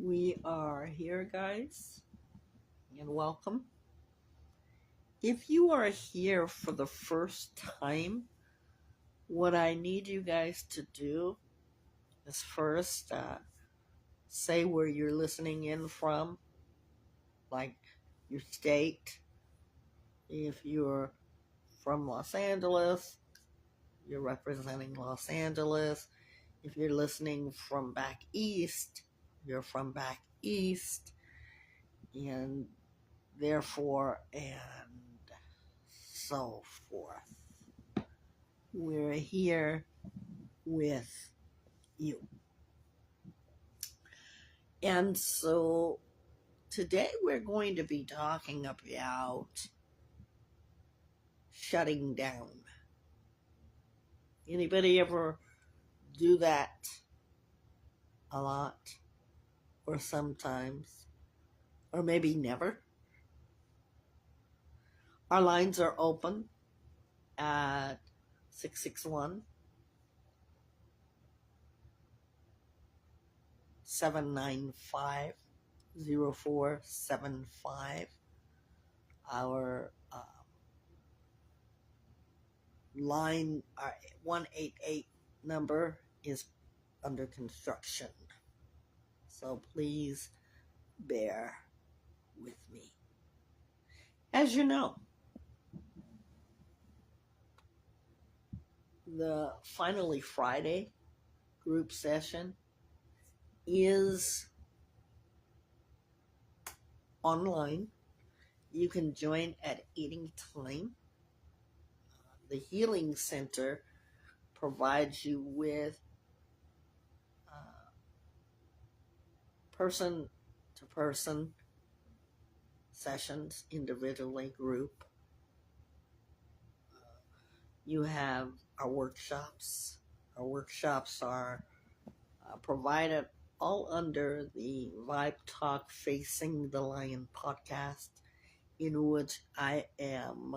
We are here, guys, and welcome. If you are here for the first time, what I need you guys to do is first say where you're listening in from, like your state. If you're from Los Angeles, you're representing Los Angeles. If you're listening from back east, you're from back east, and therefore, and so forth. We're here with you. And so today we're going to be talking about shutting down. Anybody ever do that a lot? Or sometimes? Or maybe never? Our lines are open at 661 795 0475. Our line, our 188 number is under construction. So please bear with me. As you know, the Finally Friday group session is online. You can join at any time. The Healing Center provides you with person-to-person sessions, individually, group. You have our workshops. Our workshops are provided all under the Vibetalkfacingthelion podcast, in which I am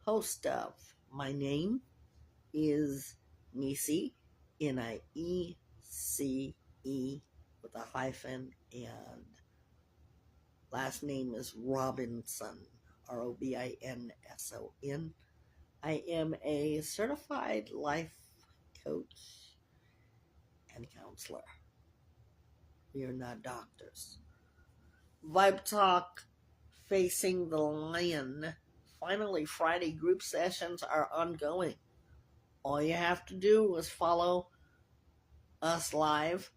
host of. My name is Niece, Niece, with a hyphen, and last name is Robinson, Robinson. I am a certified life coach and counselor. We are not doctors. Vibe Talk Facing the Lion. Finally, Friday group sessions are ongoing. All you have to do is follow us live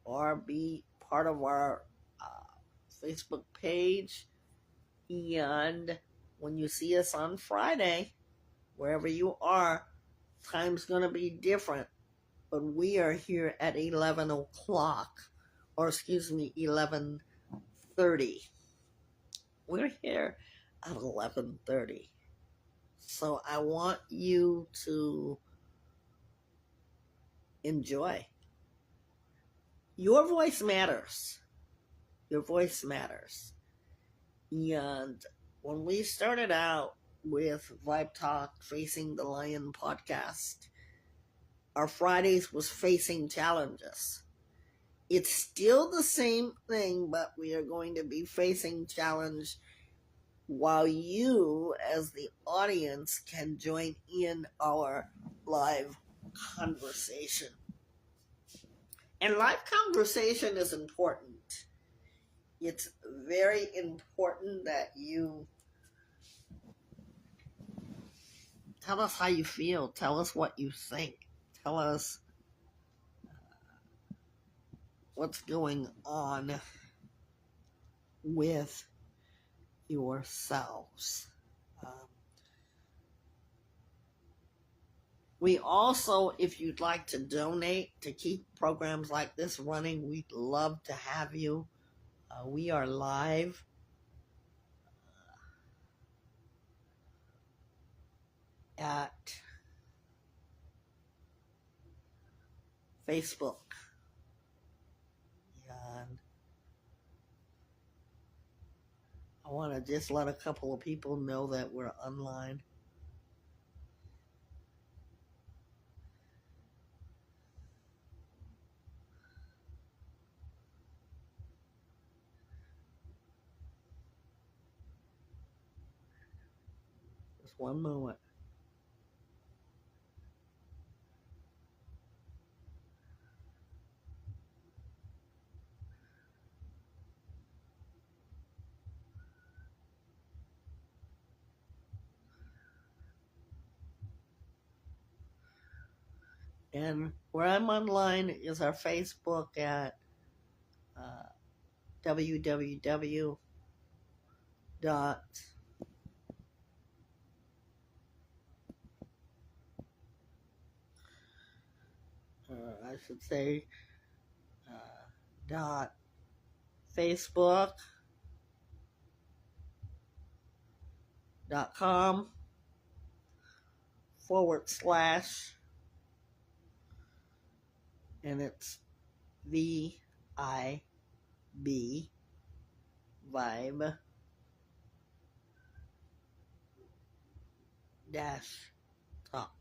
or be part of our Facebook page. And when you see us on Friday, wherever you are, time's going to be different. But we are here at 11 o'clock, or 11:30. We're here at 11:30. So I want you to enjoy. Your voice matters. Your voice matters. And when we started out with Vibe Talk Facing the Lion podcast, our Fridays was facing challenges. It's still the same thing, but we are going to be facing challenge while you, as the audience, can join in our live conversation. And live conversation is important. It's very important that you tell us how you feel. Tell us what you think. Tell us what's going on with yourselves. We also, if you'd like to donate to keep programs like this running, we'd love to have you. We are live at Facebook. And I want to just let a couple of people know that we're online. one moment. And where I'm online is our Facebook at www dot I should say dot facebook.com / and it's VIB vibe dash talk.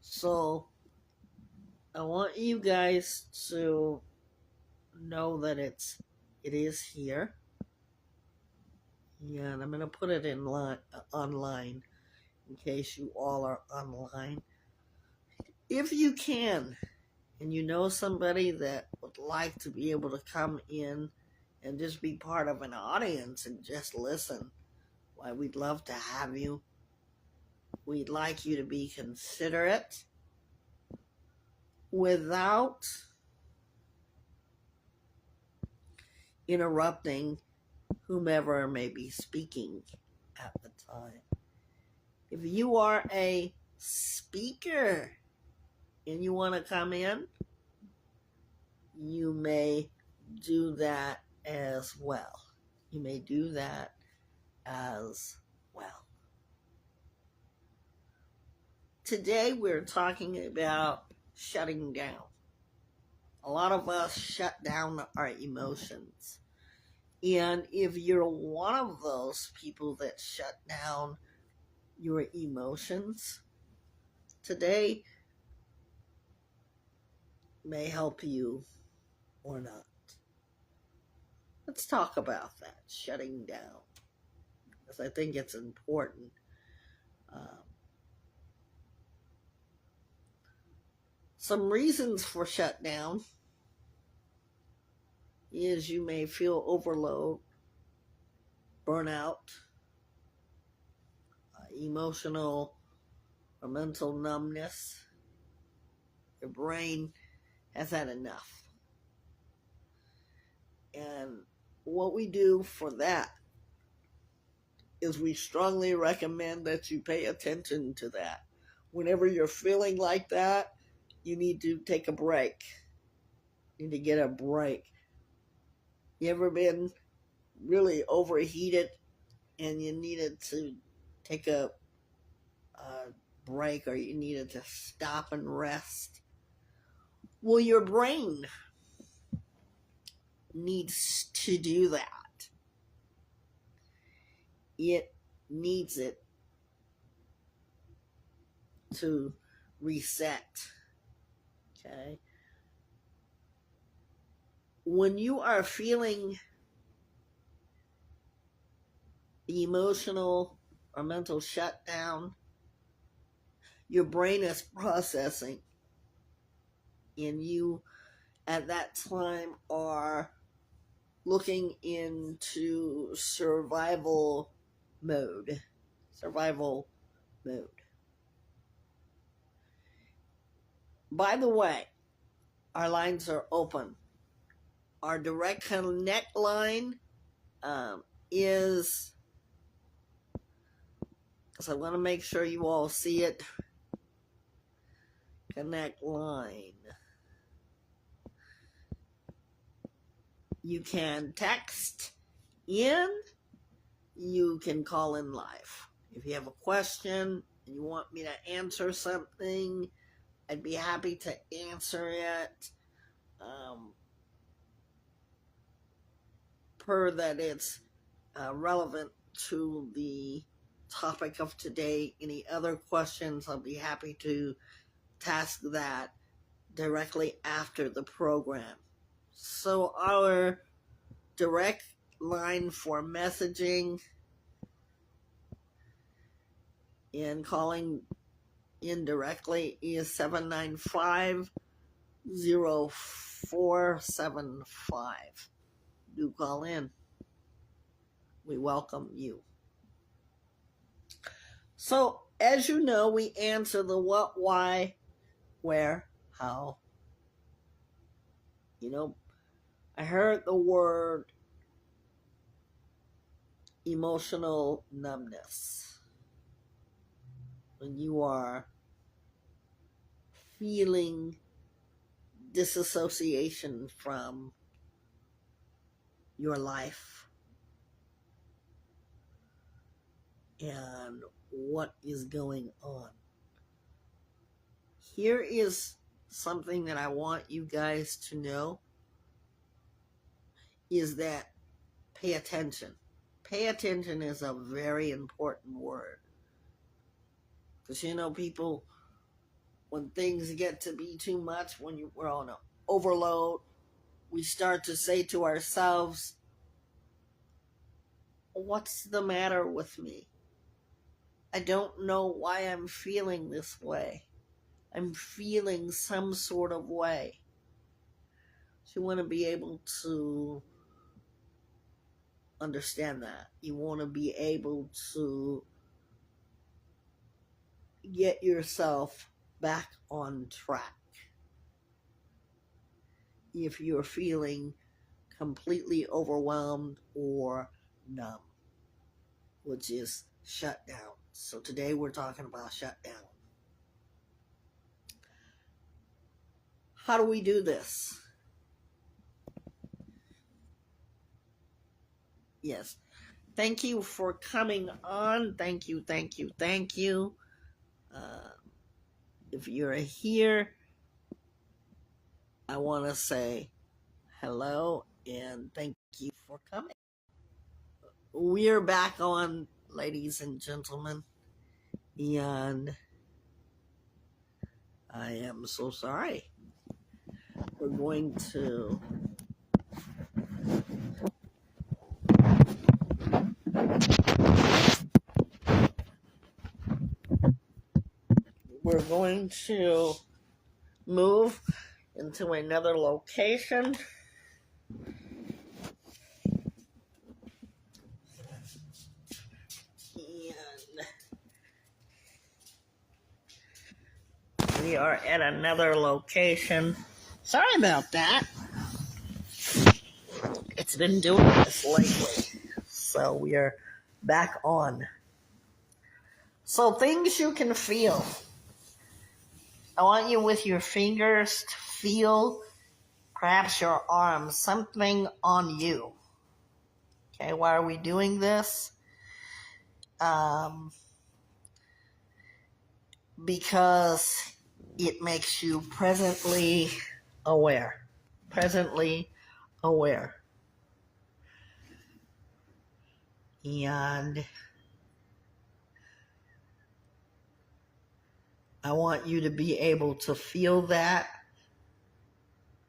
So I want you guys to know that it is here. Yeah, and I'm gonna put it in online in case you all are online. If you can, and you know somebody that would like to be able to come in and just be part of an audience and just listen, why, we'd love to have you. We'd like you to be considerate without interrupting whomever may be speaking at the time. If you are a speaker and you want to come in, you may do that as well. You may do that as well. Today we're talking about shutting down. A lot of us shut down our emotions. And if you're one of those people that shut down your emotions, today may help you or not. Let's talk about that, shutting down, because I think it's important. Some reasons for shutdown is you may feel overload, burnout, emotional or mental numbness. Your brain has had enough. And what we do for that is we strongly recommend that you pay attention to that. Whenever you're feeling like that, you need to take a break. You need to get a break. You ever been really overheated and you needed to take a break, or you needed to stop and rest? Well, your brain needs to do that. It needs it to reset. Okay? When you are feeling the emotional or mental shutdown, your brain is processing, and you at that time are looking into survival mode. By the way, our lines are open. Our direct connect line is, because I want to make sure you all see it, connect line. You can text in, you can call in live. If you have a question and you want me to answer something, I'd be happy to answer it. Per that it's relevant to the topic of today. Any other questions, I'll be happy to task that directly after the program. So our direct line for messaging and calling in directly is 795-0475. Do call in. We welcome you. So, as you know, we answer the what, why, where, how. You know, I heard the word emotional numbness. When you are feeling disassociation from your life and what is going on. Here is something that I want you guys to know, is that pay attention. Pay attention is a very important word. Because, you know, people, when things get to be too much, when we're on an overload, we start to say to ourselves, what's the matter with me? I don't know why I'm feeling this way. I'm feeling some sort of way. So you want to be able to understand that. You want to be able to get yourself back on track. If you're feeling completely overwhelmed or numb, which is shut down. So today we're talking about shutdown. How do we do this? Yes. Thank you for coming on. Thank you, thank you, thank you. If you're here, I want to say hello and thank you for coming. We're back on, ladies and gentlemen, and I am so sorry. We're going to move into another location. And we are at another location. Sorry about that. It's been doing this lately. So we are back on. So things you can feel. I want you with your fingers to feel, perhaps your arms, something on you. Okay, why are we doing this? Because it makes you presently aware. Presently aware. And I want you to be able to feel that.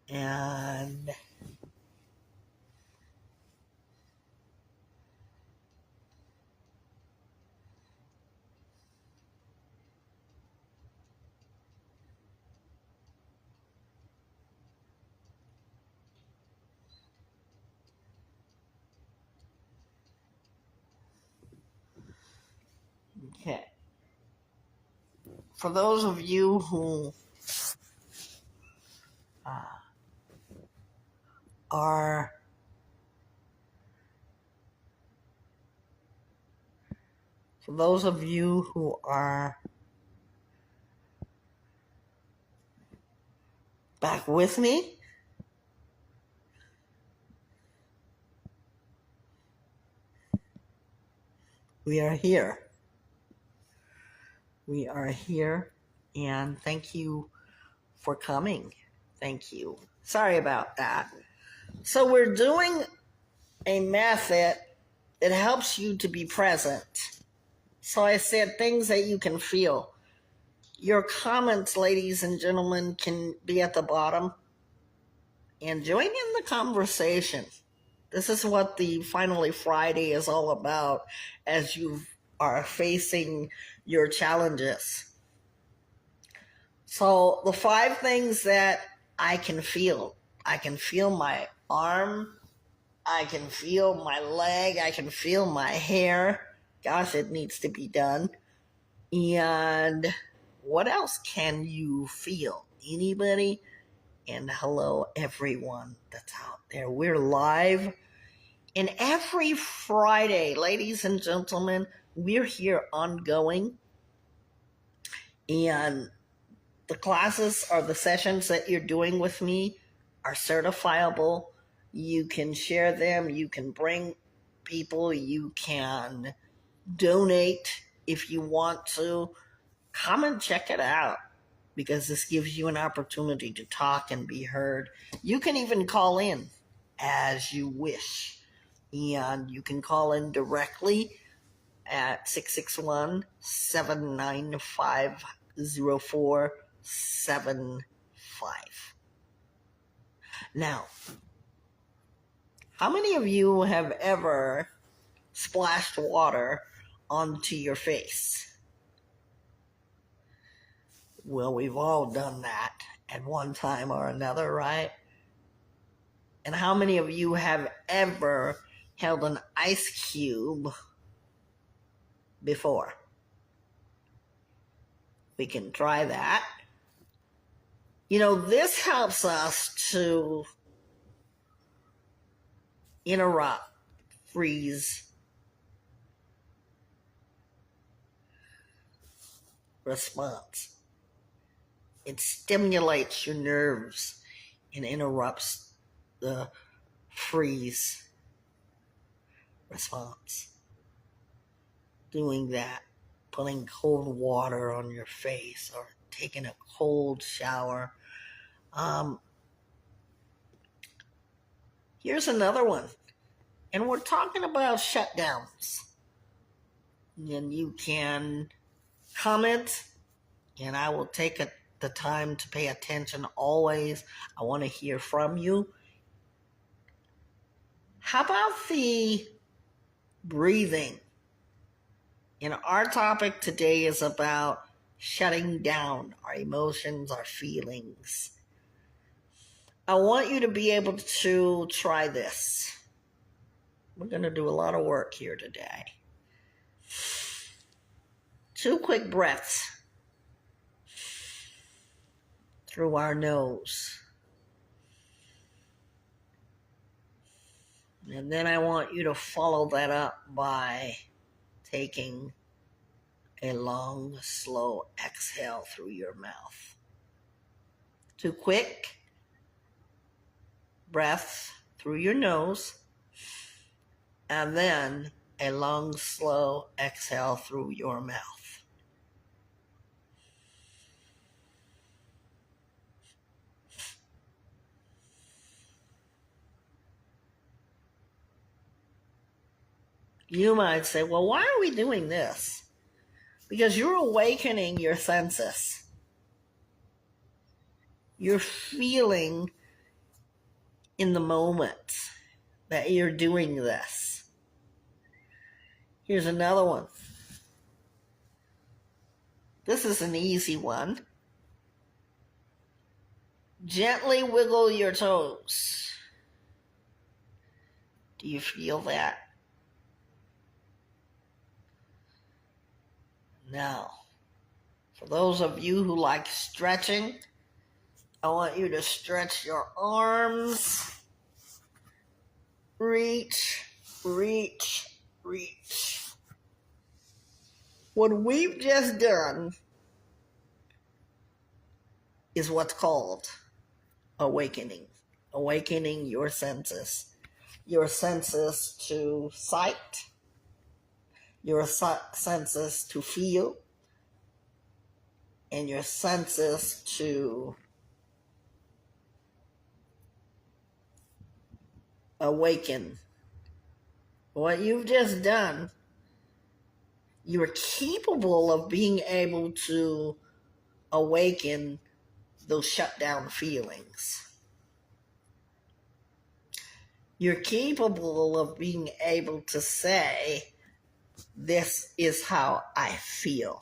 And okay. For those of you who are back with me, we are here. We are here, and thank you for coming. Thank you. Sorry about that. So we're doing a method that helps you to be present. So I said things that you can feel. Your comments, ladies and gentlemen, can be at the bottom. And join in the conversation. This is what the Finally Friday is all about as you are facing your challenges. So, the 5 things that I can feel my arm, I can feel my leg, I can feel my hair. Gosh, it needs to be done. And what else can you feel? Anybody? And hello, everyone that's out there. We're live. And every Friday, ladies and gentlemen, we're here ongoing. And the classes or the sessions that you're doing with me are certifiable. You can share them. You can bring people. You can donate if you want to. Come and check it out, because this gives you an opportunity to talk and be heard. You can even call in as you wish. And you can call in directly at 661-795-0475. Now, how many of you have ever splashed water onto your face? Well, we've all done that at one time or another, right? And how many of you have ever held an ice cube before? We can try that. This helps us to interrupt, freeze, response. It stimulates your nerves and interrupts the freeze response. Doing that, putting cold water on your face or taking a cold shower. Here's another one. And we're talking about shutdowns. And you can comment, and I will take the time to pay attention always. I want to hear from you. How about the breathing? And our topic today is about shutting down our emotions, our feelings. I want you to be able to try this. We're going to do a lot of work here today. 2 quick breaths through our nose. And then I want you to follow that up by taking a long, slow exhale through your mouth. 2 quick breaths through your nose, and then a long, slow exhale through your mouth. You might say, well, why are we doing this? Because you're awakening your senses. You're feeling in the moment that you're doing this. Here's another one. This is an easy one. Gently wiggle your toes. Do you feel that? Now, for those of you who like stretching, I want you to stretch your arms. Reach, reach, reach. What we've just done is what's called awakening. Awakening your senses. Your senses to sight, your senses to feel, and your senses to awaken. What you've just done, you're capable of being able to awaken those shutdown feelings. You're capable of being able to say, this is how I feel.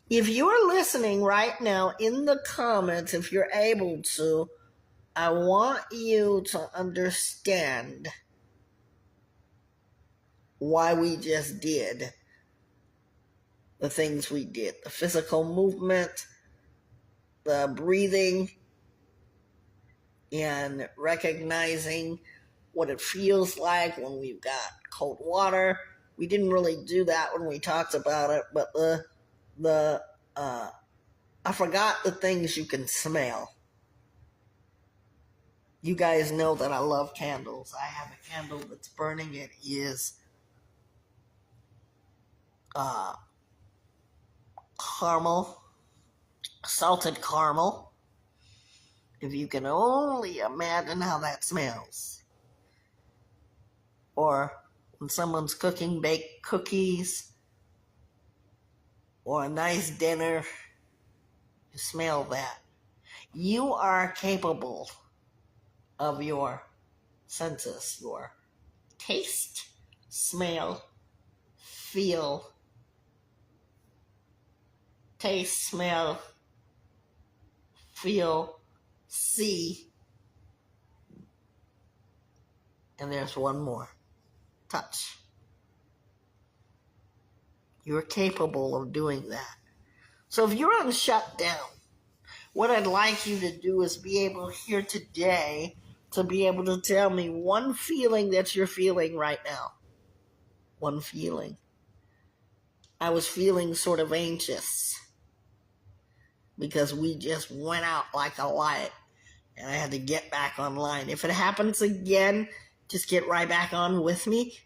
If you're listening right now in the comments, if you're able to, I want you to understand why we just did the things we did. The physical movement, the breathing, and recognizing what it feels like when we've got cold water. We didn't really do that when we talked about it, but I forgot the things you can smell. You guys know that I love candles. I have a candle that's burning. It is caramel, salted caramel. If you can only imagine how that smells. Or when someone's cooking baked cookies or a nice dinner, you smell that. You are capable of your senses, your taste, smell, feel, taste, smell, feel, see, and there's one more, touch. You're capable of doing that. So if you're on shutdown, what I'd like you to do is be able here today to be able to tell me one feeling that you're feeling right now. One feeling. I was feeling sort of anxious because we just went out like a light and I had to get back online. If it happens again, just get right back on with me.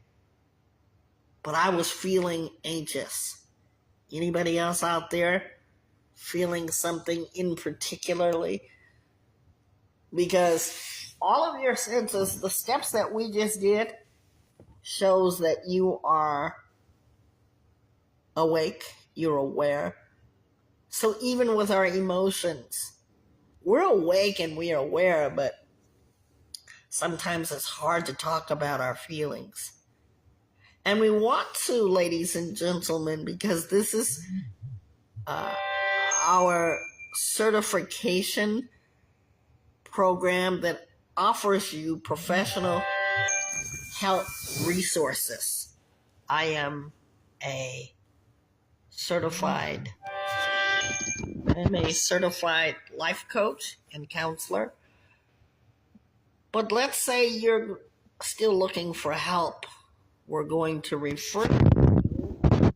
But I was feeling anxious. Anybody else out there feeling something in particularly? Because all of your senses, the steps that we just did, shows that you are awake, you're aware. So even with our emotions, we're awake and we are aware, but sometimes it's hard to talk about our feelings. And we want to, ladies and gentlemen, because this is our certification program that offers you professional health resources. I am a certified life coach and counselor. But let's say you're still looking for help. We're going to refer you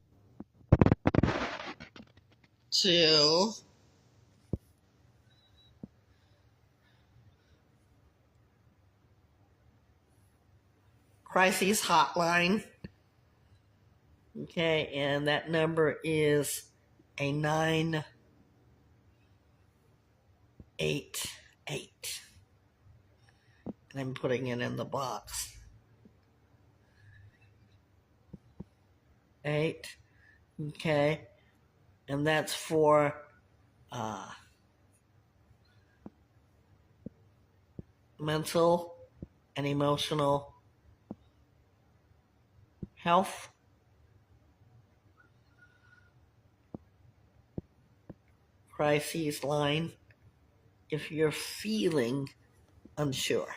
to Crises Hotline. Okay, and that number is a 988. And I'm putting it in the box. 8. Okay, and that's for mental and emotional health. Crises line. If you're feeling unsure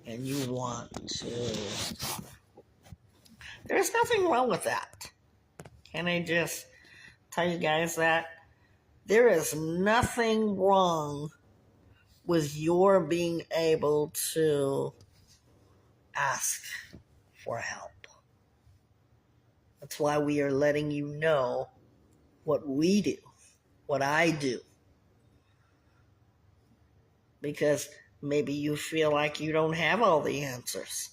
and you want to, there's nothing wrong with that. Can I just tell you guys that? There is nothing wrong with your being able to ask for help. That's why we are letting you know what we do, what I do. Because maybe you feel like you don't have all the answers.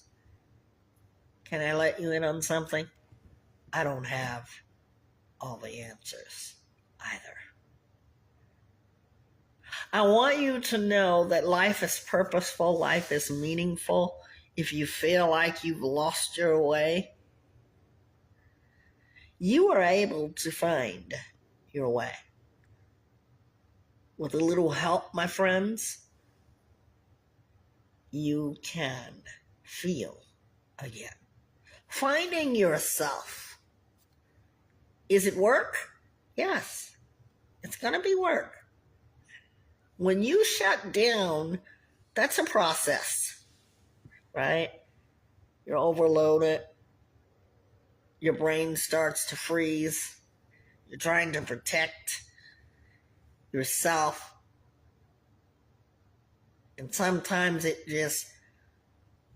Can I let you in on something? I don't have all the answers either. I want you to know that life is purposeful, life is meaningful. If you feel like you've lost your way, you are able to find your way. With a little help, my friends, you can. feel again. Finding yourself. Is it work? Yes, it's going to be work. When you shut down, that's a process, right? You're overloaded. Your brain starts to freeze. You're trying to protect yourself. And sometimes it just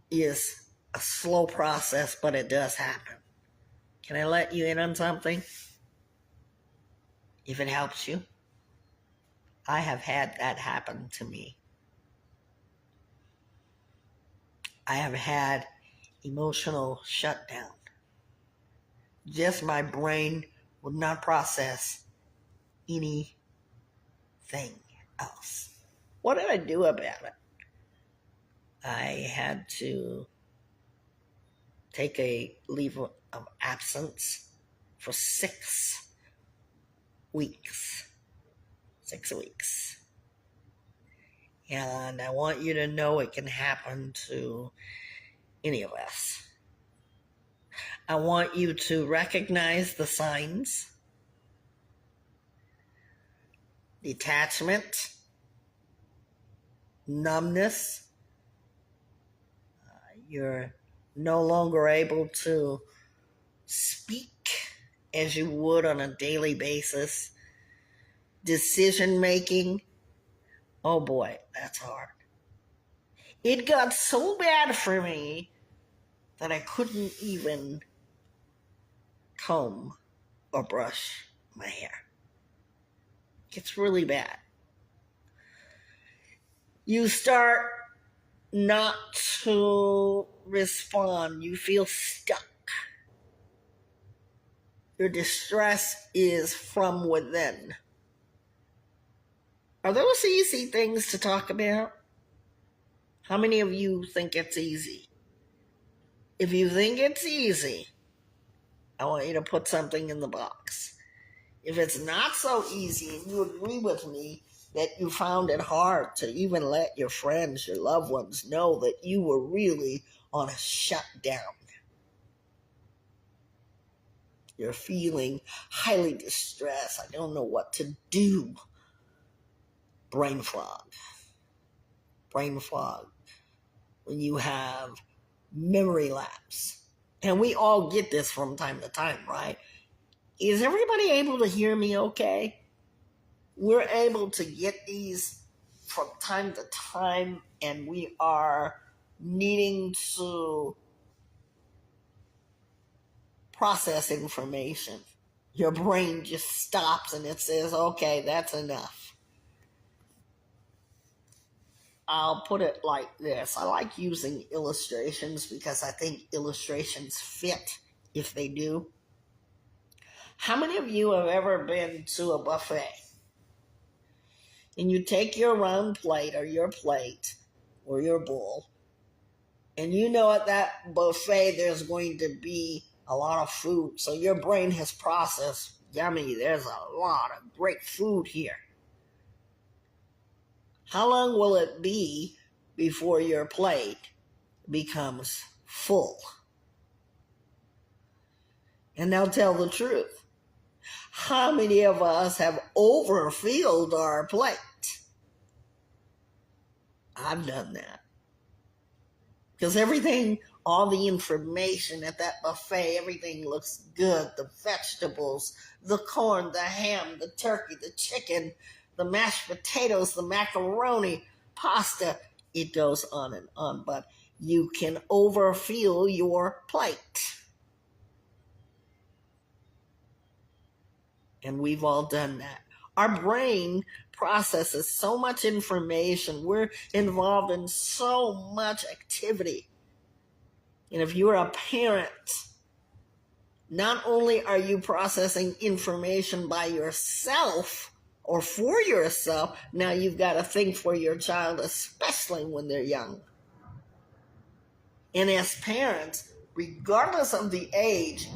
is a slow process, but it does happen. Can I let you in on something? If it helps you. I have had that happen to me. I have had emotional shutdown. Just my brain would not process anything else. What did I do about it? I had to take a leave of absence for 6 weeks. 6 weeks. And I want you to know it can happen to any of us. I want you to recognize the signs. Detachment, numbness. You're no longer able to speak as you would on a daily basis. Decision making. Oh boy, that's hard. It got so bad for me that I couldn't even comb or brush my hair. It's really bad. You start not to respond. You feel stuck. Your distress is from within. Are those easy things to talk about? How many of you think it's easy? If you think it's easy, I want you to put something in the box. If it's not so easy and you agree with me that you found it hard to even let your friends, your loved ones know that you were really on a shutdown. You're feeling highly distressed. I don't know what to do. Brain fog. Brain fog. When you have memory lapse. And we all get this from time to time, right? Is everybody able to hear me okay? We're able to get these from time to time, and we are needing to process information. Your brain just stops and it says, okay, that's enough. I'll put it like this. I like using illustrations because I think illustrations fit if they do. How many of you have ever been to a buffet? And you take your round plate or your bowl, and you know at that buffet there's going to be a lot of food. So your brain has processed, yummy, there's a lot of great food here. How long will it be before your plate becomes full? And now tell the truth. How many of us have overfilled our plate? I've done that. Because everything, all the information at that buffet, everything looks good. The vegetables, the corn, the ham, the turkey, the chicken, the mashed potatoes, the macaroni, pasta. It goes on and on. But you can overfill your plate. And we've all done that. Our brain processes so much information. We're involved in so much activity. And if you're a parent, not only are you processing information by yourself or for yourself, now you've got to think for your child, especially when they're young. And as parents, regardless of the age,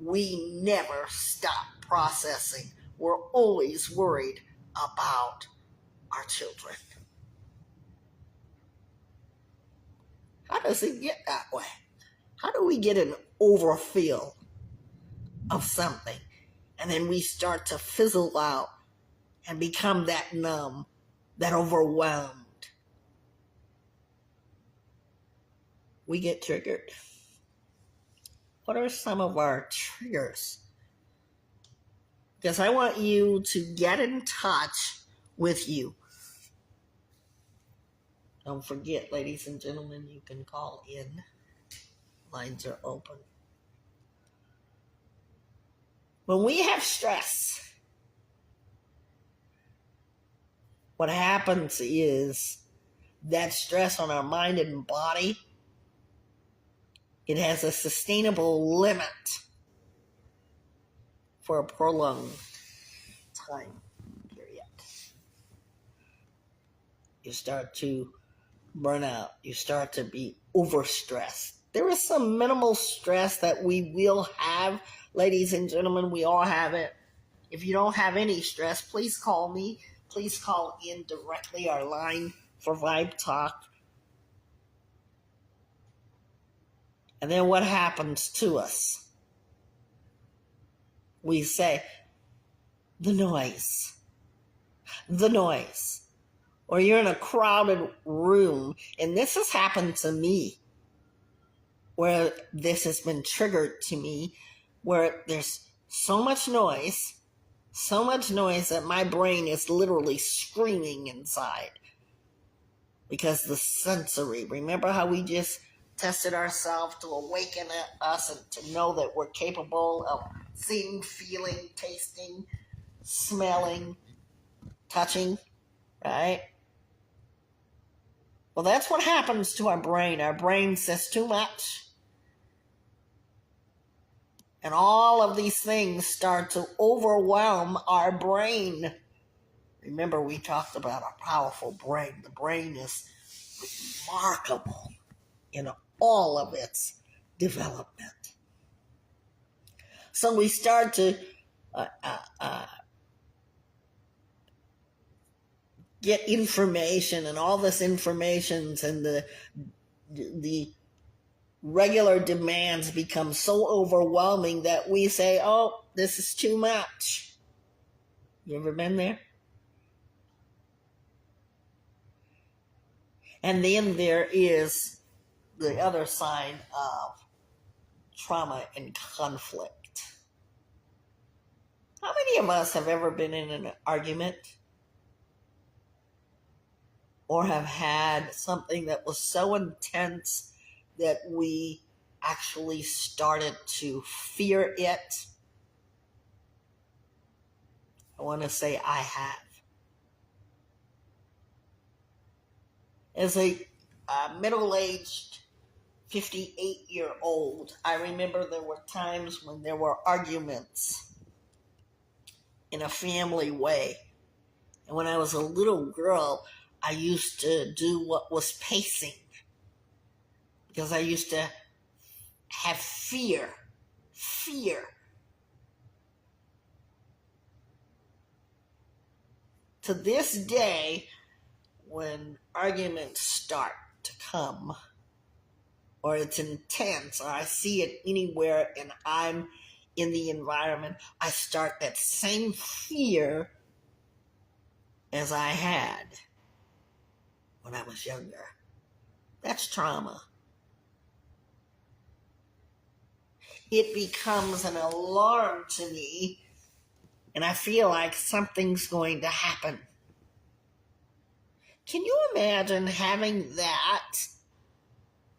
we never stop processing. We're always worried about our children. How does it get that way? How do we get an overfill of something and then we start to fizzle out and become that numb, that overwhelmed? We get triggered. What are some of our triggers? Because I want you to get in touch with you. Don't forget, ladies and gentlemen, you can call in. Lines are open. When we have stress, what happens is that stress on our mind and body, it has a sustainable limit for a prolonged time period. You start to burn out. You start to be overstressed. There is some minimal stress that we will have, ladies and gentlemen. We all have it. If you don't have any stress, please call me. Please call in directly our line for Vibe Talk. And then what happens to us? We say, the noise. Or you're in a crowded room, and this has happened to me, where this has been triggered to me, where there's so much noise that my brain is literally screaming inside. Because the sensory, remember how we just tested ourselves to awaken us and to know that we're capable of seeing, feeling, tasting, smelling, touching, right? Well, that's what happens to our brain. Our brain says too much. And all of these things start to overwhelm our brain. Remember, we talked about a powerful brain. The brain is remarkable in all of its development. So we start to get information, and all this information and the regular demands become so overwhelming that we say, oh, this is too much. You ever been there? And then there is the other side of trauma and conflict. How many of us have ever been in an argument or have had something that was so intense that we actually started to fear it? I want to say I have. As a middle-aged 58-year-old, I remember there were times when there were arguments in a family way. And when I was a little girl, I used to do what was pacing, because I used to have fear. To this day, when arguments start to come, or it's intense, or I see it anywhere and I'm in the environment, I start that same fear as I had when I was younger. That's trauma. It becomes an alarm to me, and I feel like something's going to happen. Can you imagine having that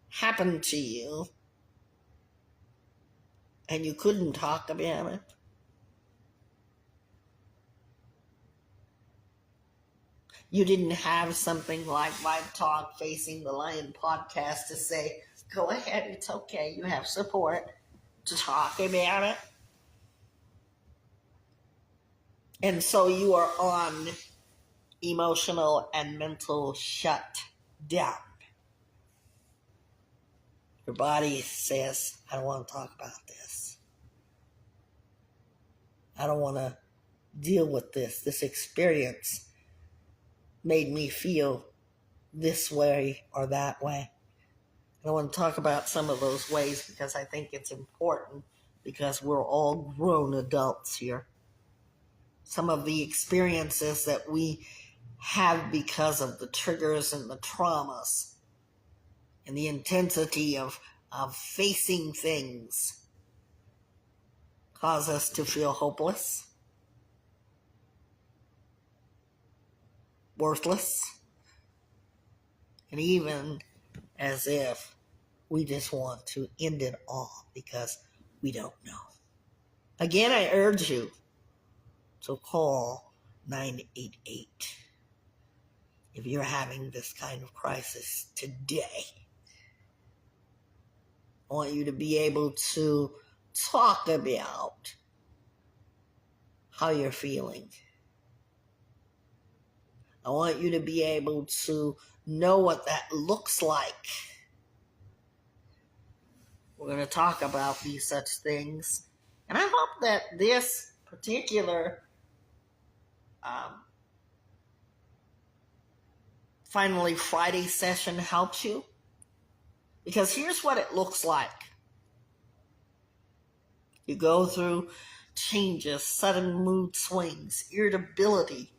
happen to you and you couldn't talk about it? You didn't have something like Vibe Talk Facing the Lion podcast to say, go ahead, it's okay, you have support to talk about it. And so you are on emotional and mental shut down. Your body says, I don't want to talk about this. I don't want to deal with this. This experience made me feel this way or that way. I want to talk about some of those ways because I think it's important because we're all grown adults here. Some of the experiences that we have because of the triggers and the traumas and the intensity of facing things cause us to feel hopeless, worthless, and even as if we just want to end it all because we don't know. Again, I urge you to call 988 if you're having this kind of crisis today. I want you to be able to talk about how you're feeling. I want you to be able to know what that looks like. We're going to talk about these such things. And I hope that this particular Finally Friday session helps you. Because here's what it looks like. You go through changes, sudden mood swings, irritability,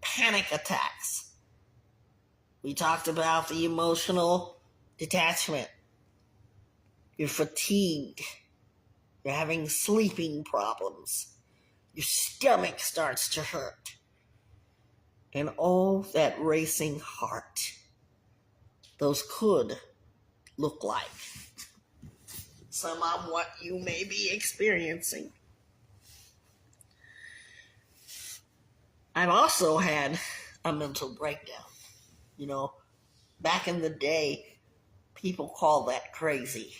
panic attacks. We talked about the emotional detachment. You're fatigued. You're having sleeping problems. Your stomach starts to hurt. And all that racing heart. Those could look like some of what you may be experiencing. I've also had a mental breakdown. You know, back in the day, people call that crazy.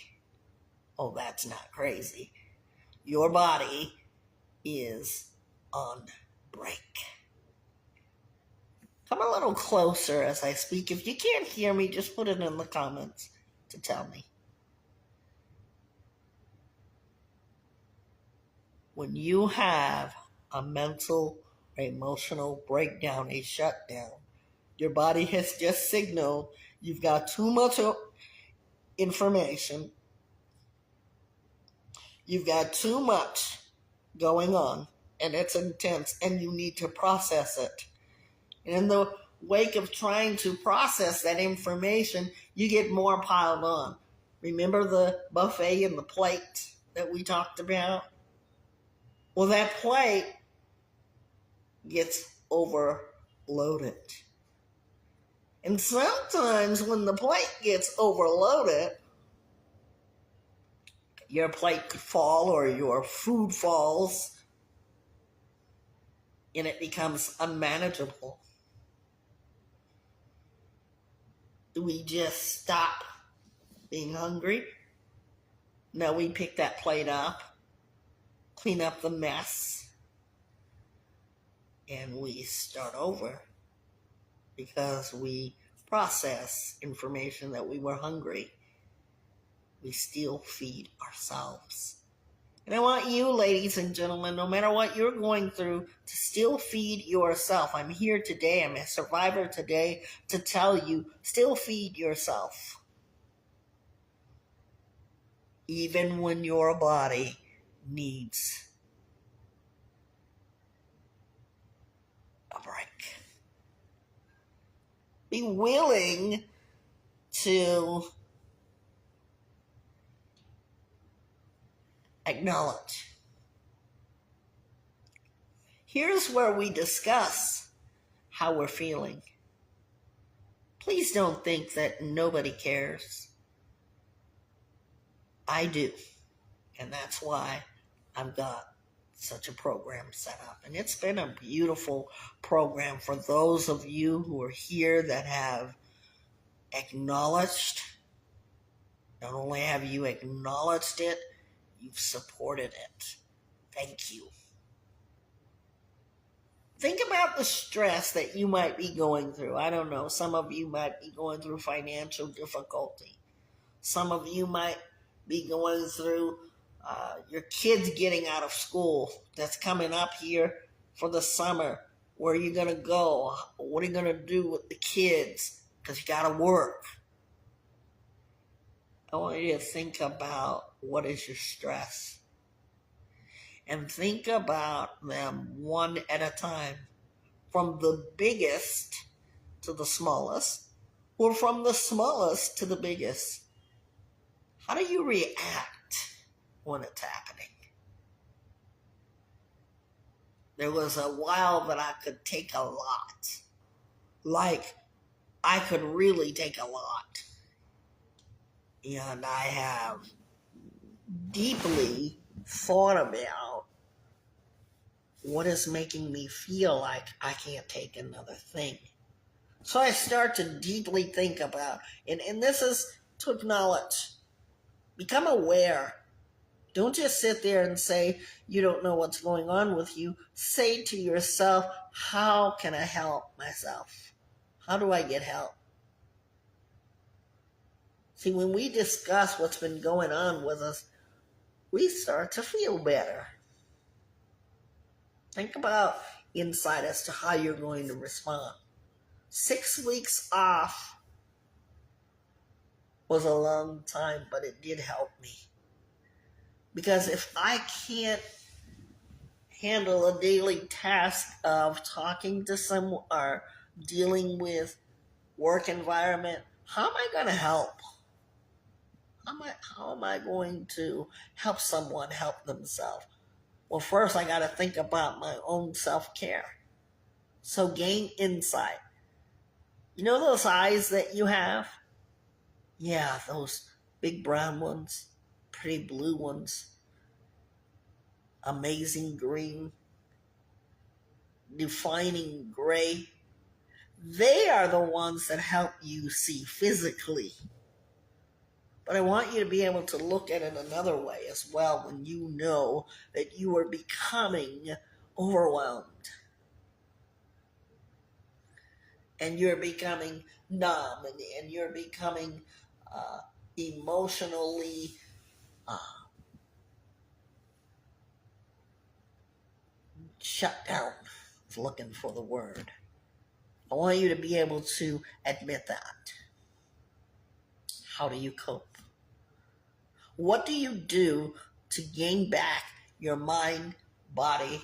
Oh, that's not crazy. Your body is on break. Come a little closer as I speak. If you can't hear me, just put it in the comments to tell me. When you have a mental or emotional breakdown, a shutdown, your body has just signaled you've got too much information. You've got too much going on, and it's intense, and you need to process it. And in the wake of trying to process that information, you get more piled on. Remember the buffet and the plate that we talked about? Well, that plate gets overloaded. And sometimes when the plate gets overloaded, your plate could fall or your food falls and it becomes unmanageable. Do we just stop being hungry? No, we pick that plate up, clean up the mess, and we start over because we process information that we were hungry. We still feed ourselves. And I want you, ladies and gentlemen, no matter what you're going through, to still feed yourself. I'm here today, I'm a survivor today, to tell you, still feed yourself. Even when your body needs a break. Be willing to acknowledge. Here's where we discuss how we're feeling. Please don't think that nobody cares. I do. And that's why I've got such a program set up. And it's been a beautiful program for those of you who are here that have acknowledged. Not only have you acknowledged it, you've supported it. Thank you. Think about the stress that you might be going through. I don't know. Some of you might be going through financial difficulty. Some of you might be going through your kids getting out of school that's coming up here for the summer. Where are you going to go? What are you going to do with the kids? Because you got to work. I want you to think about what is your stress and think about them one at a time, from the biggest to the smallest, or from the smallest to the biggest. How do you react when it's happening? There was a while that I could take a lot. Like, I could really take a lot. And I have deeply thought about what is making me feel like I can't take another thing. So I start to deeply think about, and this is to acknowledge, become aware. Don't just sit there and say you don't know what's going on with you. Say to yourself, how can I help myself? How do I get help? See, when we discuss what's been going on with us, we start to feel better. Think about insight as to how you're going to respond. 6 weeks off was a long time, but it did help me. Because if I can't handle a daily task of talking to someone or dealing with work environment, how am I going to help? How am I going to help someone help themselves? Well, first I got to think about my own self-care. So gain insight. You know those eyes that you have? Yeah, those big brown ones, pretty blue ones, amazing green, defining gray. They are the ones that help you see physically. But I want you to be able to look at it another way as well when you know that you are becoming overwhelmed. And you're becoming numb, and you're becoming emotionally shut down. I was looking for the word. I want you to be able to admit that. How do you cope? What do you do to gain back your mind, body,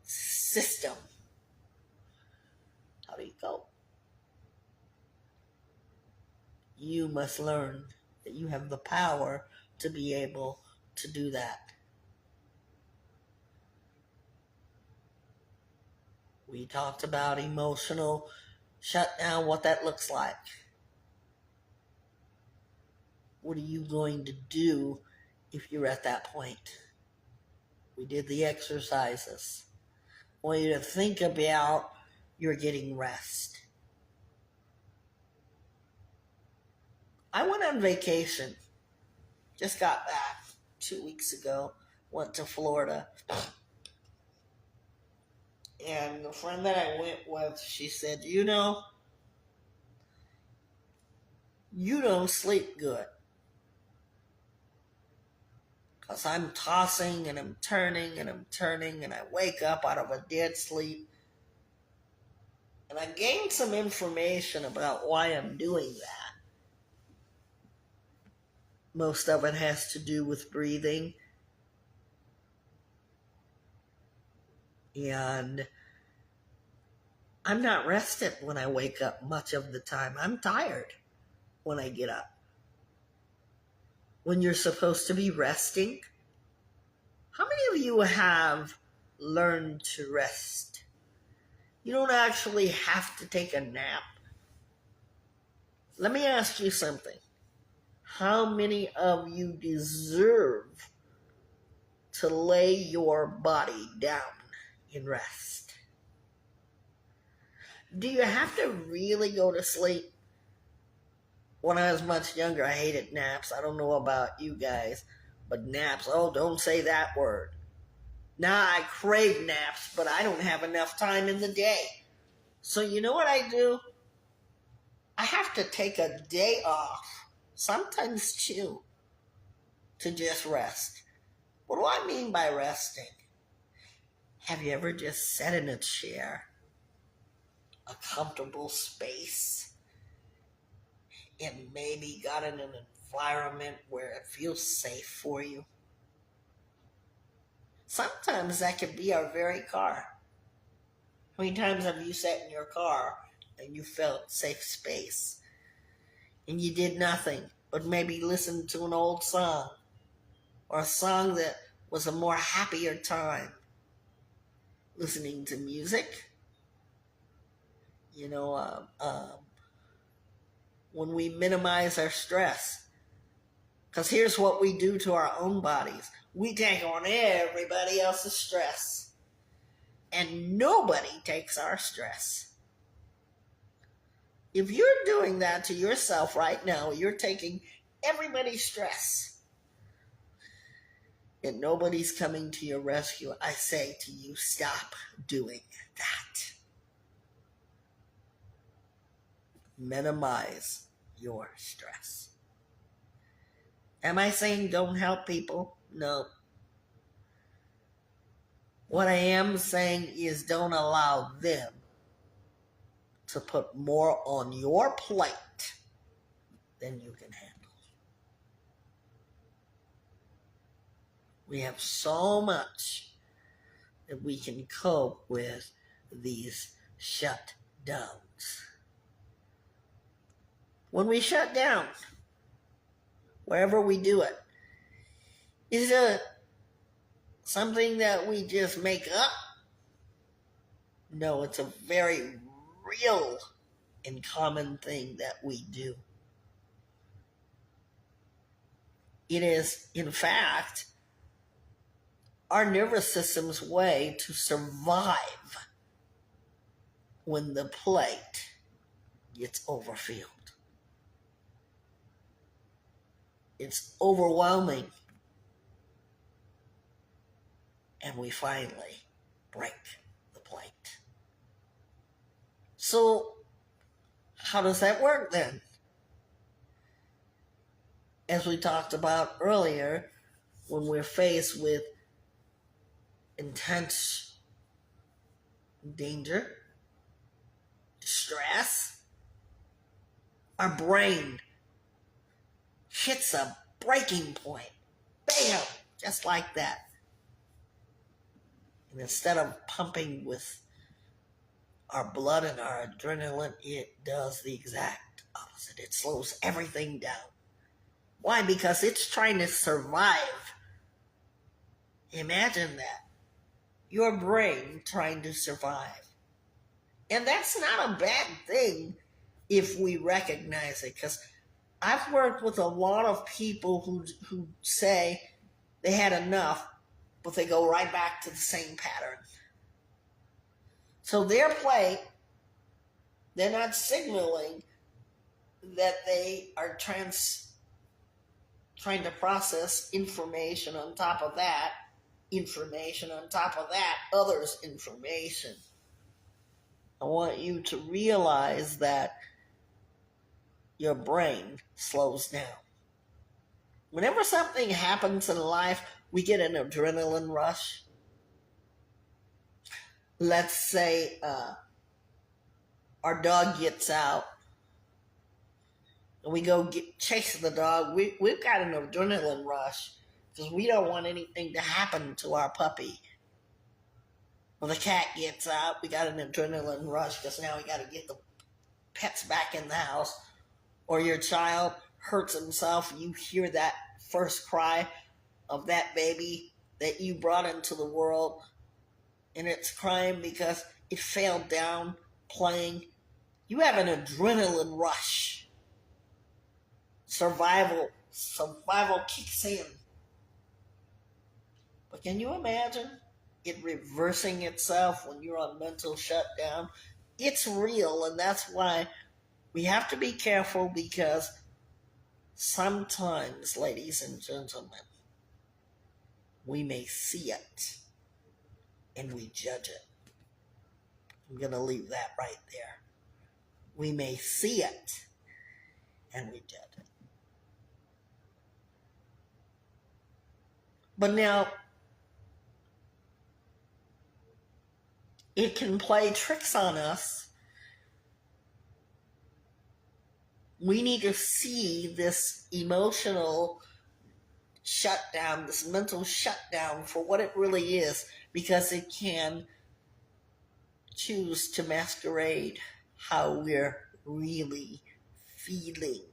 system? How do you cope? You must learn that you have the power to be able to do that. We talked about emotional shutdown, what that looks like. What are you going to do if you're at that point? We did the exercises. I want you to think about you're getting rest. I went on vacation. Just got back 2 weeks ago. Went to Florida. And the friend that I went with, she said, you don't sleep good. Because I'm tossing and I'm turning and I'm turning and I wake up out of a dead sleep. And I gained some information about why I'm doing that. Most of it has to do with breathing. And I'm not rested when I wake up much of the time. I'm tired when I get up. When you're supposed to be resting, how many of you have learned to rest? You don't actually have to take a nap. Let me ask you something. How many of you deserve to lay your body down in rest? Do you have to really go to sleep? When I was much younger, I hated naps. I don't know about you guys, but naps, oh, don't say that word. Now I crave naps, but I don't have enough time in the day. So you know what I do? I have to take a day off, sometimes two, to just rest. What do I mean by resting? Have you ever just sat in a chair, a comfortable space, and maybe got in an environment where it feels safe for you. Sometimes that could be our very car. How many times have you sat in your car and you felt safe space and you did nothing but maybe listen to an old song or a song that was a more happier time? Listening to music, you know, when we minimize our stress. Because here's what we do to our own bodies. We take on everybody else's stress. And nobody takes our stress. If you're doing that to yourself right now, you're taking everybody's stress. And nobody's coming to your rescue. I say to you, stop doing that. Minimize your stress. Am I saying don't help people? No. What I am saying is don't allow them to put more on your plate than you can handle. We have so much that we can cope with these shutdowns. When we shut down, wherever we do it, is it something that we just make up? No, it's a very real and common thing that we do. It is, in fact, our nervous system's way to survive when the plate gets overfilled. It's overwhelming. And we finally break the plate. So, how does that work then? As we talked about earlier, when we're faced with intense danger, distress, our brain hits a breaking point. Bam! Just like that. And instead of pumping with our blood and our adrenaline, it does the exact opposite. It slows everything down. Why? Because it's trying to survive. Imagine that. Your brain trying to survive. And that's not a bad thing if we recognize it. Because I've worked with a lot of people who say they had enough, but they go right back to the same pattern. So their plate, they're not signaling that they are trying to process information on top of that, information on top of that, others' information. I want you to realize that your brain slows down. Whenever something happens in life, we get an adrenaline rush. Let's say our dog gets out and we go chase the dog. We've got an adrenaline rush because we don't want anything to happen to our puppy. When the cat gets out, we got an adrenaline rush because now we got to get the pets back in the house. Or your child hurts himself, you hear that first cry of that baby that you brought into the world, and it's crying because it fell down playing. You have an adrenaline rush. Survival kicks in. But can you imagine it reversing itself when you're on mental shutdown? It's real, and that's why we have to be careful, because sometimes, ladies and gentlemen, we may see it and we judge it. I'm going to leave that right there. We may see it and we judge it. But now, it can play tricks on us we need to see this emotional shutdown, this mental shutdown for what it really is, because it can choose to masquerade how we're really feeling.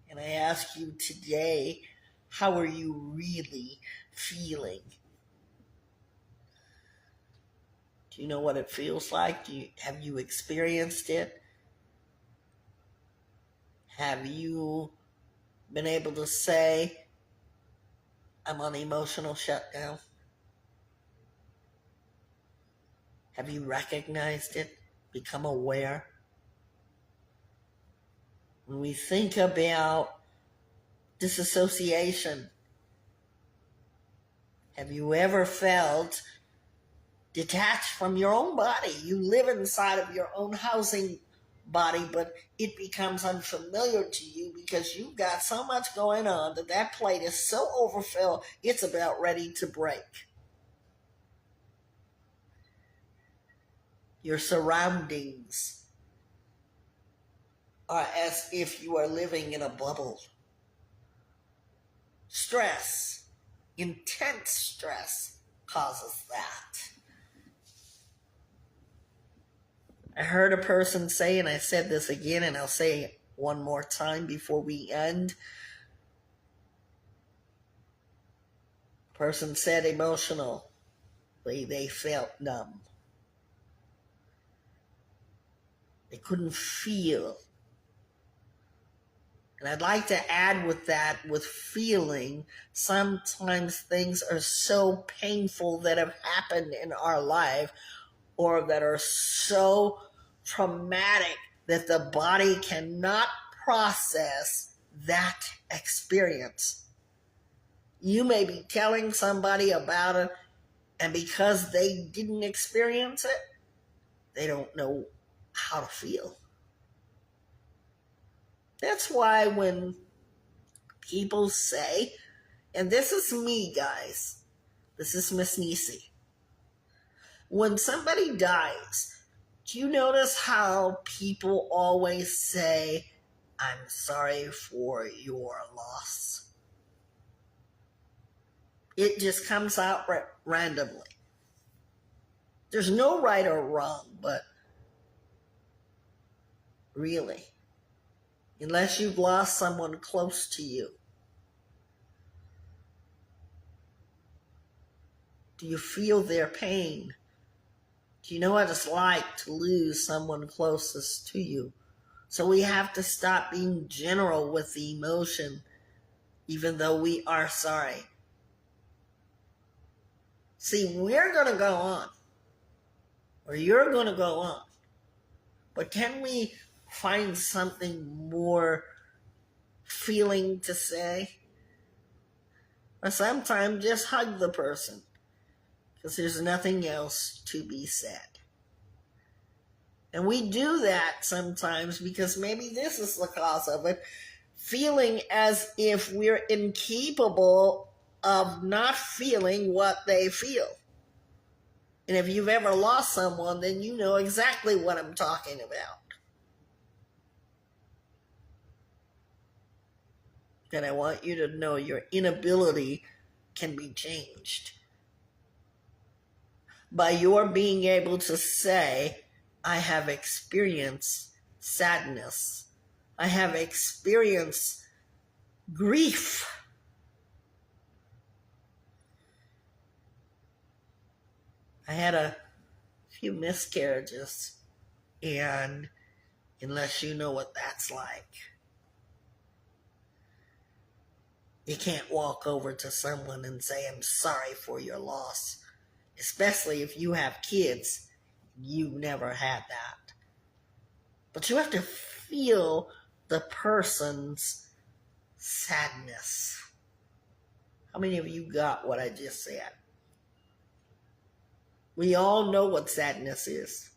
And I ask you today, how are you really feeling? Do you know what it feels like? Have you experienced it? Have you been able to say, I'm on emotional shutdown? Have you recognized it? Become aware? When we think about disassociation, have you ever felt detached from your own body? You live inside of your own housing body, but it becomes unfamiliar to you because you've got so much going on that plate is so overfilled, it's about ready to break. Your surroundings are as if you are living in a bubble. Stress, intense stress, causes that. I heard a person say, and I said this again, and I'll say it one more time before we end. A person said emotionally they felt numb. They couldn't feel. And I'd like to add with that, with feeling, sometimes things are so painful that have happened in our life or that are so traumatic that the body cannot process that experience. You may be telling somebody about it, and because they didn't experience it, they don't know how to feel. That's why when people say, and this is me, guys, this is Miss Nisi, when somebody dies, do you notice how people always say, I'm sorry for your loss? It just comes out randomly. There's no right or wrong, but really, unless you've lost someone close to you, do you feel their pain? Do you know what it's like to lose someone closest to you? So we have to stop being general with the emotion, even though we are sorry. See, we're going to go on, or you're going to go on, but can we find something more feeling to say? Or sometimes just hug the person, because there's nothing else to be said. And we do that sometimes because maybe this is the cause of it, feeling as if we're incapable of not feeling what they feel. And if you've ever lost someone, then you know exactly what I'm talking about. And I want you to know your inability can be changed by your being able to say, I have experienced sadness. I have experienced grief. I had a few miscarriages, and unless you know what that's like, you can't walk over to someone and say, I'm sorry for your loss, especially if you have kids. You've never had that. But you have to feel the person's sadness. How many of you got what I just said? We all know what sadness is.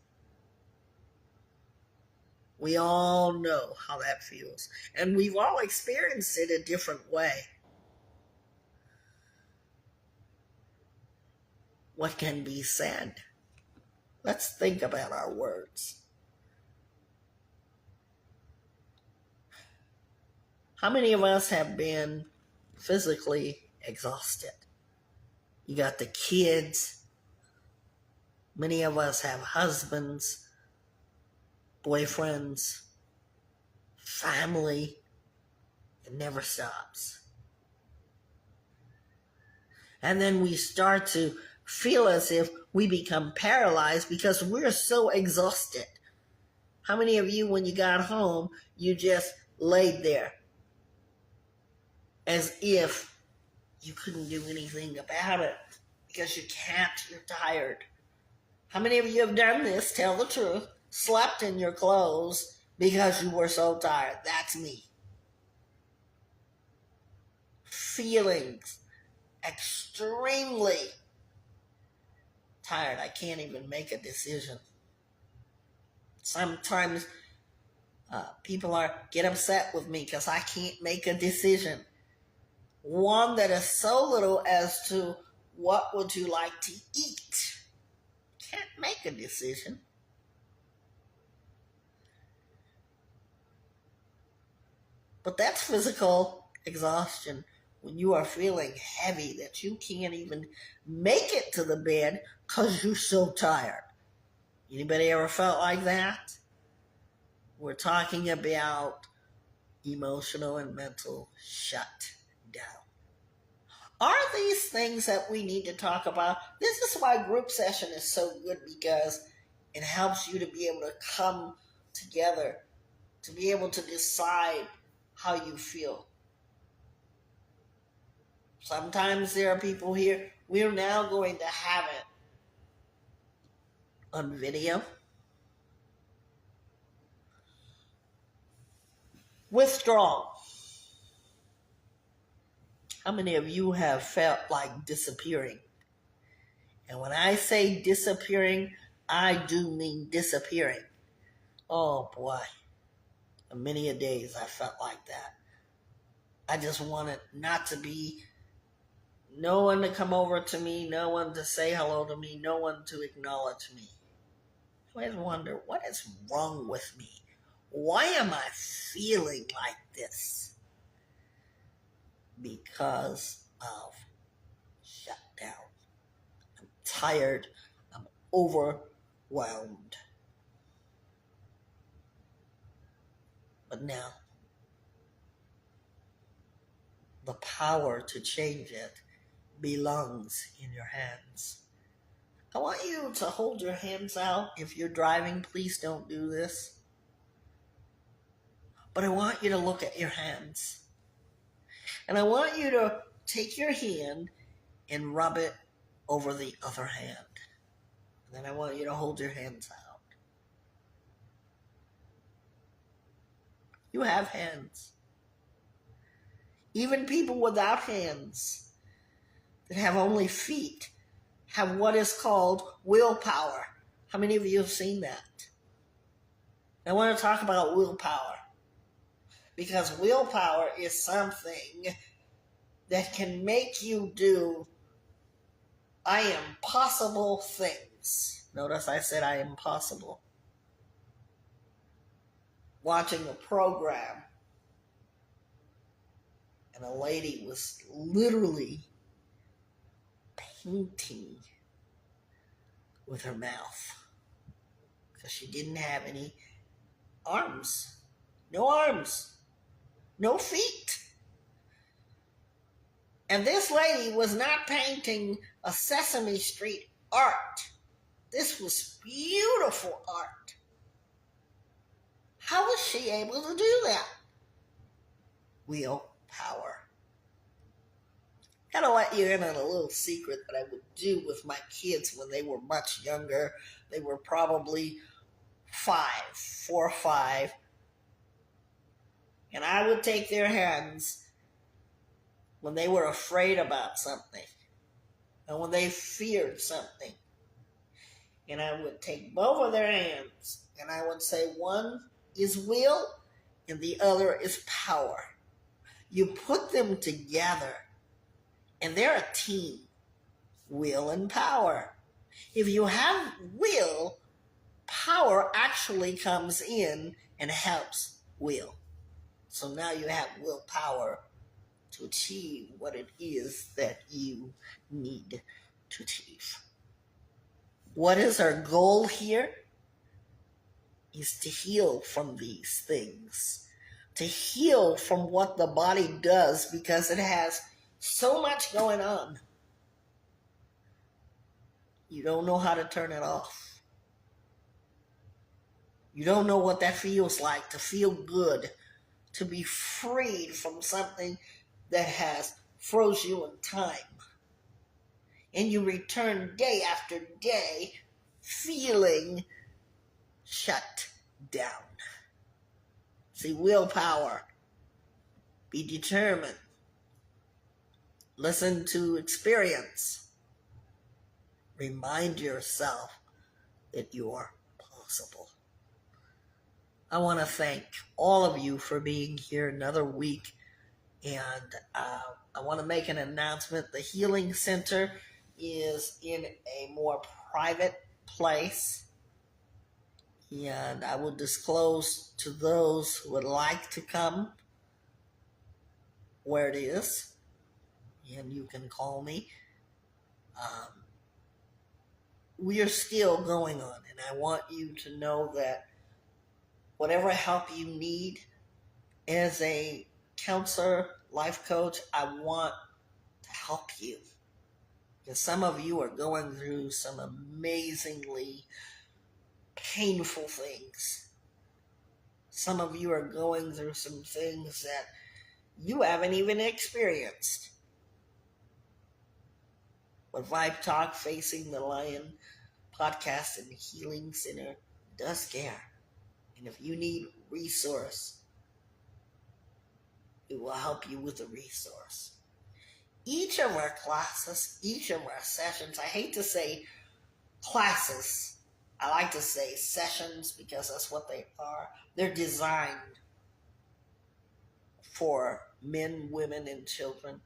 We all know how that feels. And we've all experienced it a different way. What can be said? Let's think about our words. How many of us have been physically exhausted? You got the kids. Many of us have husbands, boyfriends, family. It never stops. And then we start to feel as if we become paralyzed because we're so exhausted. How many of you, when you got home, you just laid there as if you couldn't do anything about it because you can't, you're tired? How many of you have done this? Tell the truth. Slept in your clothes because you were so tired. That's me. Feelings extremely tired. I can't even make a decision. Sometimes people get upset with me because I can't make a decision. One that is so little as to what would you like to eat. Can't make a decision. But that's physical exhaustion. When you are feeling heavy that you can't even make it to the bed because you're so tired. Anybody ever felt like that? We're talking about emotional and mental shutdown. Are these things that we need to talk about? This is why group session is so good, because it helps you to be able to come together, to be able to decide how you feel. Sometimes there are people here. We're now going to have it on video. Withdrawal. How many of you have felt like disappearing? And when I say disappearing, I do mean disappearing. Oh boy. Many a days I felt like that. I just wanted not to be, no one to come over to me, no one to say hello to me, no one to acknowledge me. I always wonder, what is wrong with me? Why am I feeling like this? Because of shutdown. I'm tired. I'm overwhelmed. But now, the power to change it belongs in your hands. I want you to hold your hands out. If you're driving, please don't do this. But I want you to look at your hands. And I want you to take your hand and rub it over the other hand. And then I want you to hold your hands out. You have hands. Even people without hands that have only feet have what is called willpower. How many of you have seen that? I want to talk about willpower, because willpower is something that can make you do I am possible things. Notice I said I am possible. Watching a program, and a lady was literally painting with her mouth because she didn't have any arms. No arms. No feet. And this lady was not painting a Sesame Street art. This was beautiful art. How was she able to do that? Willpower. Gotta let you in on a little secret that I would do with my kids when they were much younger. They were probably 4 or 5. And I would take their hands when they were afraid about something, and when they feared something. And I would take both of their hands, and I would say, one is will, and the other is power. You put them together, and they're a team. Will and power. If you have will, power actually comes in and helps will. So now you have willpower to achieve what it is that you need to achieve. What is our goal here? Is to heal from these things, to heal from what the body does, because it has so much going on. You don't know how to turn it off. You don't know what that feels like, to feel good, to be freed from something that has froze you in time. And you return day after day feeling shut down. See, willpower. Be determined. Listen to experience. Remind yourself that you are possible. I want to thank all of you for being here another week. And I want to make an announcement. The Healing Center is in a more private place. And I will disclose to those who would like to come where it is. And you can call me. We are still going on. And I want you to know that whatever help you need as a counselor, life coach, I want to help you. Because some of you are going through some amazingly painful things. Some of you are going through some things that you haven't even experienced. But Vibe Talk Facing the Lion podcast and Healing Center does care. And if you need resource, it will help you with a resource. Each of our classes, each of our sessions, I hate to say classes, I like to say sessions because that's what they are. They're designed for men, women, and children.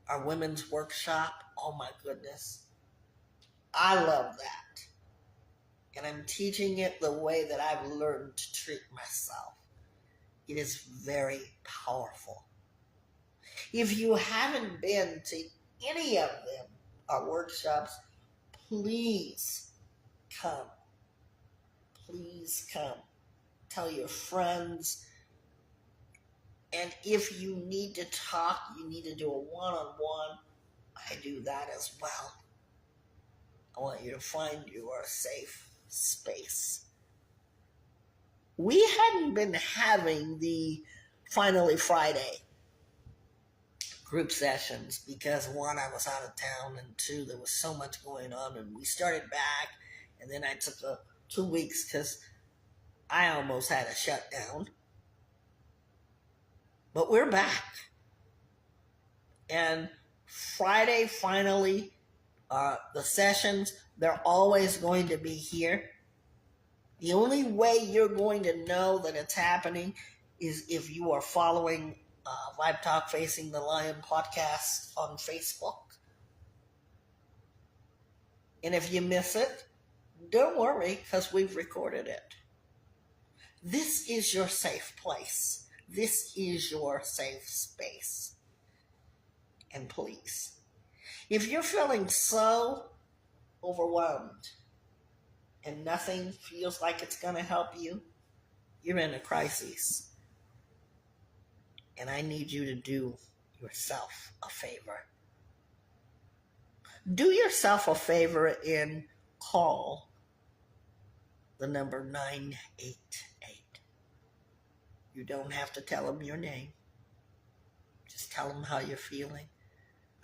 Our women's workshop, oh my goodness. I love that. And I'm teaching it the way that I've learned to treat myself. It is very powerful. If you haven't been to any of them, our workshops, please come. Please come. Tell your friends. And if you need to talk, you need to do a one-on-one, I do that as well. I want you to find your safe space. We hadn't been having the Finally Friday group sessions because one, I was out of town, and two, there was so much going on, and we started back, and then I took 2 weeks because I almost had a shutdown. But we're back. And Friday, finally, the sessions, they're always going to be here. The only way you're going to know that it's happening is if you are following Vibe Talk Facing the Lion podcast on Facebook. And if you miss it, don't worry, because we've recorded it. This is your safe place. This is your safe space. And please, if you're feeling so overwhelmed and nothing feels like it's going to help you, you're in a crisis. And I need you to do yourself a favor. Do yourself a favor and call the number 988. You don't have to tell them your name. Just tell them how you're feeling.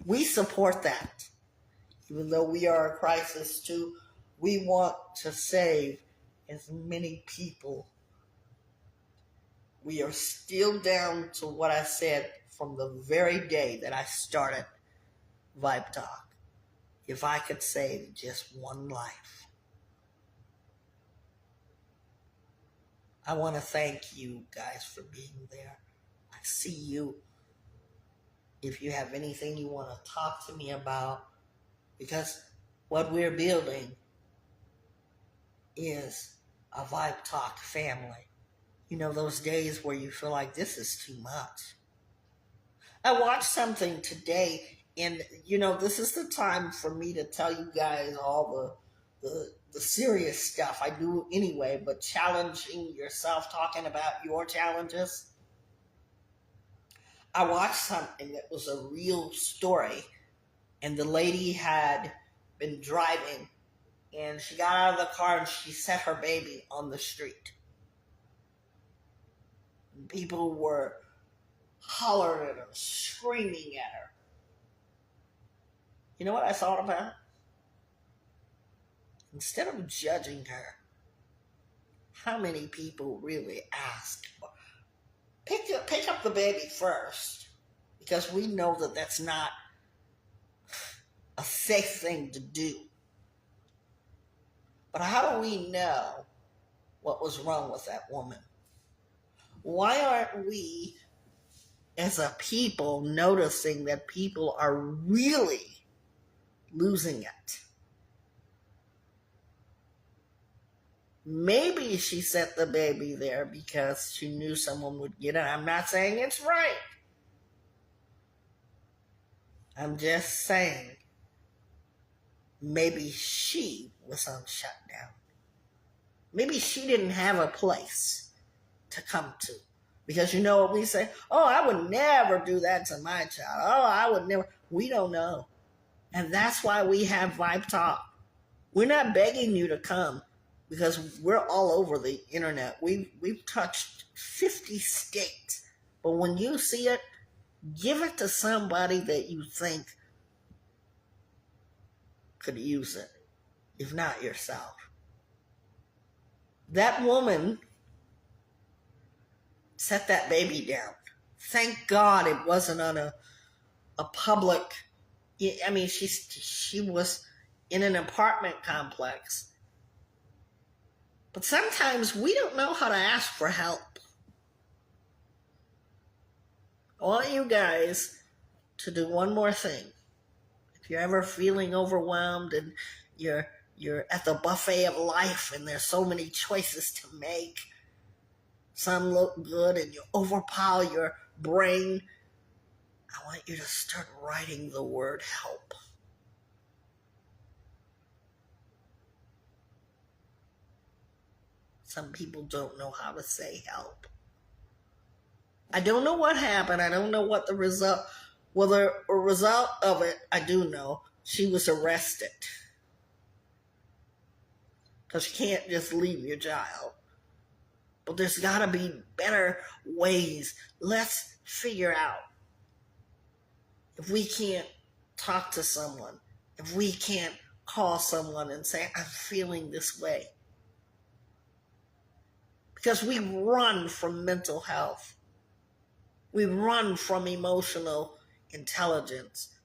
We support that. Even though we are a crisis too, we want to save as many people. We are still down to what I said from the very day that I started Vibe Talk. If I could save just one life. I want to thank you guys for being there. I see you. If you have anything you want to talk to me about, because what we're building is a Vibe Talk family. You know, those days where you feel like this is too much. I watched something today, and you know, this is the time for me to tell you guys all the serious stuff I do anyway, but challenging yourself, talking about your challenges. I watched something that was a real story, and the lady had been driving, and she got out of the car and she set her baby on the street. And people were hollering at her, screaming at her. You know what I thought about? Instead of judging her, how many people really ask, pick up the baby first? Because we know that that's not a safe thing to do. But how do we know what was wrong with that woman? Why aren't we, as a people, noticing that people are really losing it? Maybe she set the baby there because she knew someone would get it. I'm not saying it's right. I'm just saying maybe she was on shutdown. Maybe she didn't have a place to come to. Because you know what we say? Oh, I would never do that to my child. Oh, I would never. We don't know. And that's why we have Vibe Talk. We're not begging you to come because we're all over the internet. We've touched 50 states. But when you see it, give it to somebody that you think could use it, if not yourself. That woman set that baby down. Thank God it wasn't on a public. I mean, she was in an apartment complex. But sometimes we don't know how to ask for help. I want you guys to do one more thing. If you're ever feeling overwhelmed and you're at the buffet of life and there's so many choices to make, some look good and you overpower your brain, I want you to start writing the word help. Some people don't know how to say help. I don't know what happened. I don't know what the result. Well, the result of it, I do know. She was arrested. Because you can't just leave your child. But there's got to be better ways. Let's figure out. If we can't talk to someone, if we can't call someone and say, I'm feeling this way. Because we run from mental health. We run from emotional intelligence.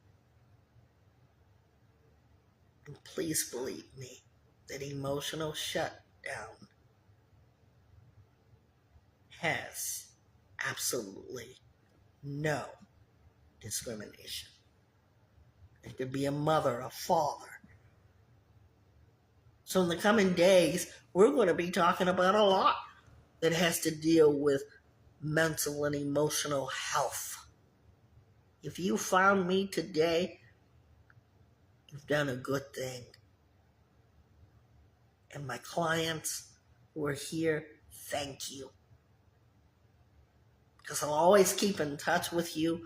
And please believe me that emotional shutdown has absolutely no discrimination. It could be a mother, a father. So in the coming days, we're going to be talking about a lot that has to deal with mental and emotional health. If you found me today, you've done a good thing. And my clients who are here, thank you. Because I'll always keep in touch with you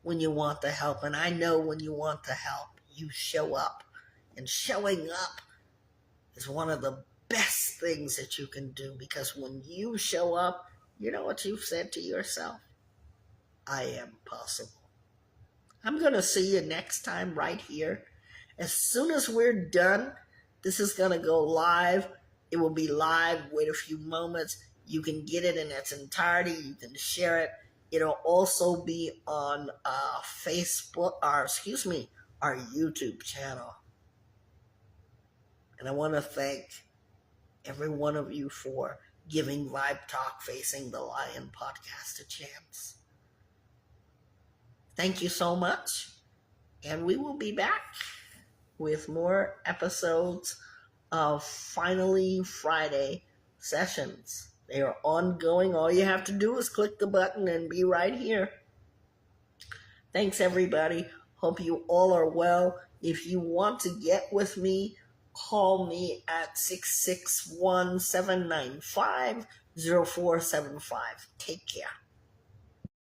when you want the help. And I know when you want the help, you show up. And showing up is one of the best things that you can do. Because when you show up, you know what you've said to yourself? I am possible. I'm going to see you next time right here. As soon as we're done, this is going to go live. It will be live. Wait a few moments. You can get it in its entirety. You can share it. It'll also be on Facebook, our YouTube channel. And I want to thank every one of you for giving Vibe Talk Facing the Lion podcast a chance. Thank you so much. And we will be back with more episodes of Finally Friday sessions. They are ongoing. All you have to do is click the button and be right here. Thanks, everybody. Hope you all are well. If you want to get with me, call me at 661-795-0475. Take care.